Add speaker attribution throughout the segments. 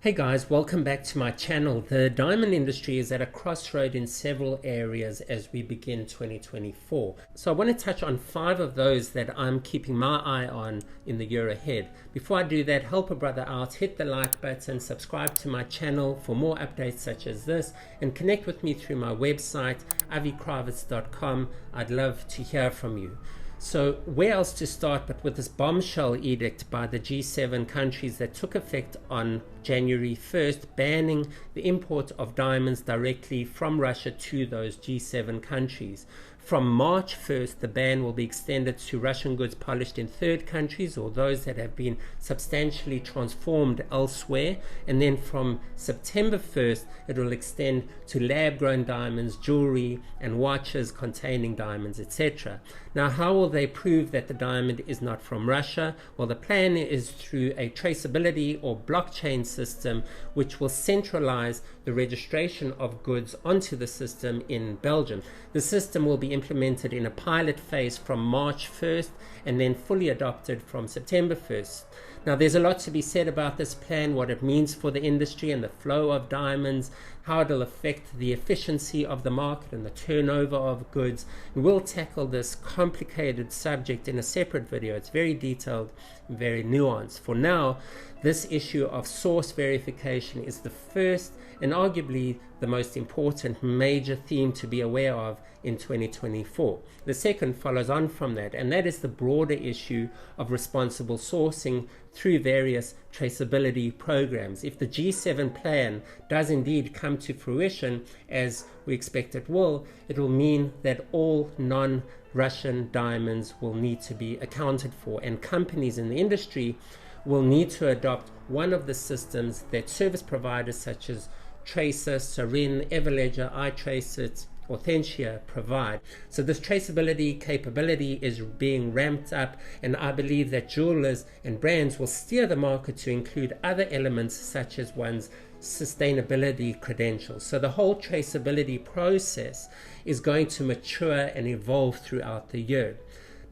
Speaker 1: Hey guys, welcome back to my channel. The diamond industry is at a crossroad in several areas as we begin 2024. So I want to touch on 5 of those that I'm keeping my eye on in the year ahead. Before I do that, help a brother out, hit the like button, subscribe to my channel for more updates such as this, and connect with me through my website, avikravitz.com. I'd love to hear from you. So where else to start but with this bombshell edict by the G7 countries that took effect on January 1st, banning the import of diamonds directly from Russia to those G7 countries. From March 1st, the ban will be extended to Russian goods polished in third countries or those that have been substantially transformed elsewhere. And then from September 1st, it will extend to lab-grown diamonds, jewelry, and watches containing diamonds, etc. Now, how will they prove that the diamond is not from Russia? Well, the plan is through a traceability or blockchain system, which will centralize the registration of goods onto the system in Belgium. The system will be implemented in a pilot phase from March 1st and then fully adopted from September 1st. Now, there's a lot to be said about this plan, what it means for the industry and the flow of diamonds, how it'll affect the efficiency of the market and the turnover of goods. And we'll tackle this complicated subject in a separate video. It's very detailed and very nuanced. For now, this issue of source verification is the first and arguably the most important major theme to be aware of in 2024. The second follows on from that, and that is the broader issue of responsible sourcing through various traceability programs. If the G7 plan does indeed come to fruition, as we expect it will mean that all non-Russian diamonds will need to be accounted for, and companies in the industry will need to adopt one of the systems that service providers such as Tracer, Sarin, Everledger, iTraceIt, Authentia provide. So this traceability capability is being ramped up, and I believe that jewelers and brands will steer the market to include other elements such as one's sustainability credentials. So the whole traceability process is going to mature and evolve throughout the year.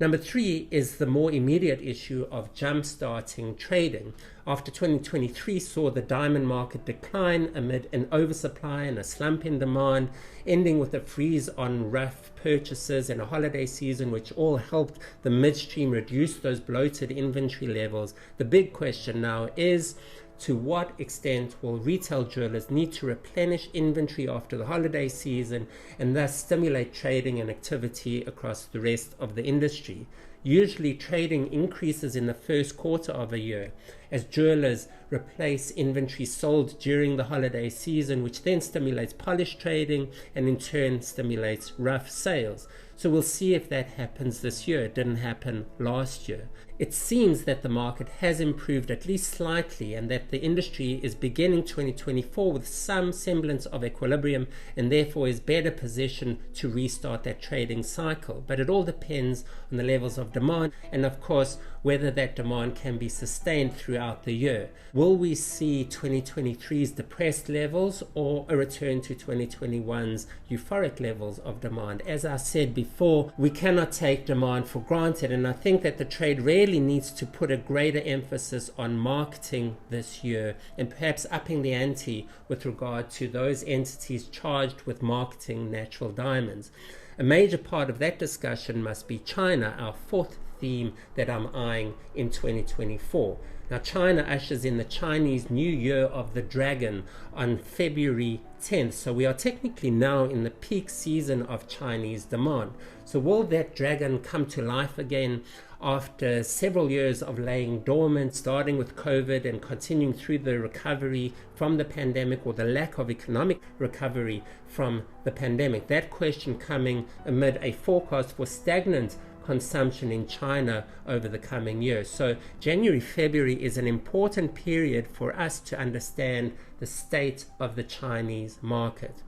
Speaker 1: Number 3 is the more immediate issue of jump-starting trading. After 2023 saw the diamond market decline amid an oversupply and a slump in demand, ending with a freeze on rough purchases and a holiday season, which all helped the midstream reduce those bloated inventory levels. The big question now is, to what extent will retail jewelers need to replenish inventory after the holiday season and thus stimulate trading and activity across the rest of the industry? Usually trading increases in the first quarter of a year as jewelers replace inventory sold during the holiday season, which then stimulates polish trading and in turn stimulates rough sales. So we'll see if that happens this year. It didn't happen last year. It seems that the market has improved at least slightly and that the industry is beginning 2024 with some semblance of equilibrium and therefore is better positioned to restart that trading cycle. But it all depends on the levels of demand and of course whether that demand can be sustained throughout the year. Will we see 2023's depressed levels or a return to 2021's euphoric levels of demand? As I said before, we cannot take demand for granted, and I think that the trade really needs to put a greater emphasis on marketing this year and perhaps upping the ante with regard to those entities charged with marketing natural diamonds. A major part of that discussion must be China, our 4th theme that I'm eyeing in 2024. Now, China ushers in the Chinese New Year of the Dragon on February 10th. So we are technically now in the peak season of Chinese demand. So will that dragon come to life again after several years of laying dormant, starting with COVID and continuing through the recovery from the pandemic or the lack of economic recovery from the pandemic? That question coming amid a forecast for stagnant consumption in China over the coming years. So January, February is an important period for us to understand the state of the Chinese market.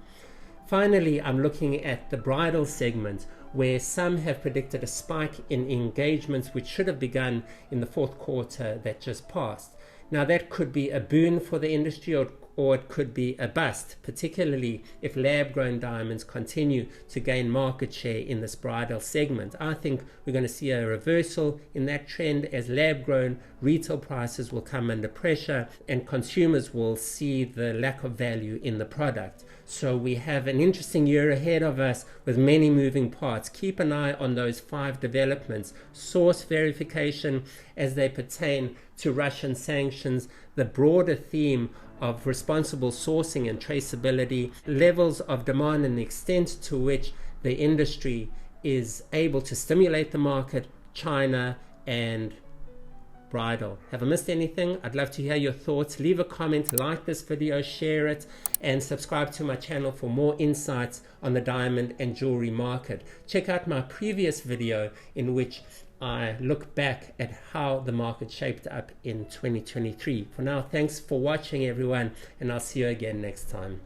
Speaker 1: Finally, I'm looking at the bridal segment, where some have predicted a spike in engagements which should have begun in the 4th quarter that just passed. Now, that could be a boon for the industry or it could be a bust, particularly if lab-grown diamonds continue to gain market share in this bridal segment. I think we're going to see a reversal in that trend as lab-grown retail prices will come under pressure and consumers will see the lack of value in the product. So we have an interesting year ahead of us with many moving parts. Keep an eye on those 5 developments: source verification as they pertain to Russian sanctions, the broader theme of responsible sourcing and traceability, levels of demand and the extent to which the industry is able to stimulate the market, China, and Bridal. Have I missed anything? I'd love to hear your thoughts. Leave a comment, like this video, share it, and subscribe to my channel for more insights on the diamond and jewelry market. Check out my previous video in which I look back at how the market shaped up in 2023. For now, thanks for watching everyone, and I'll see you again next time.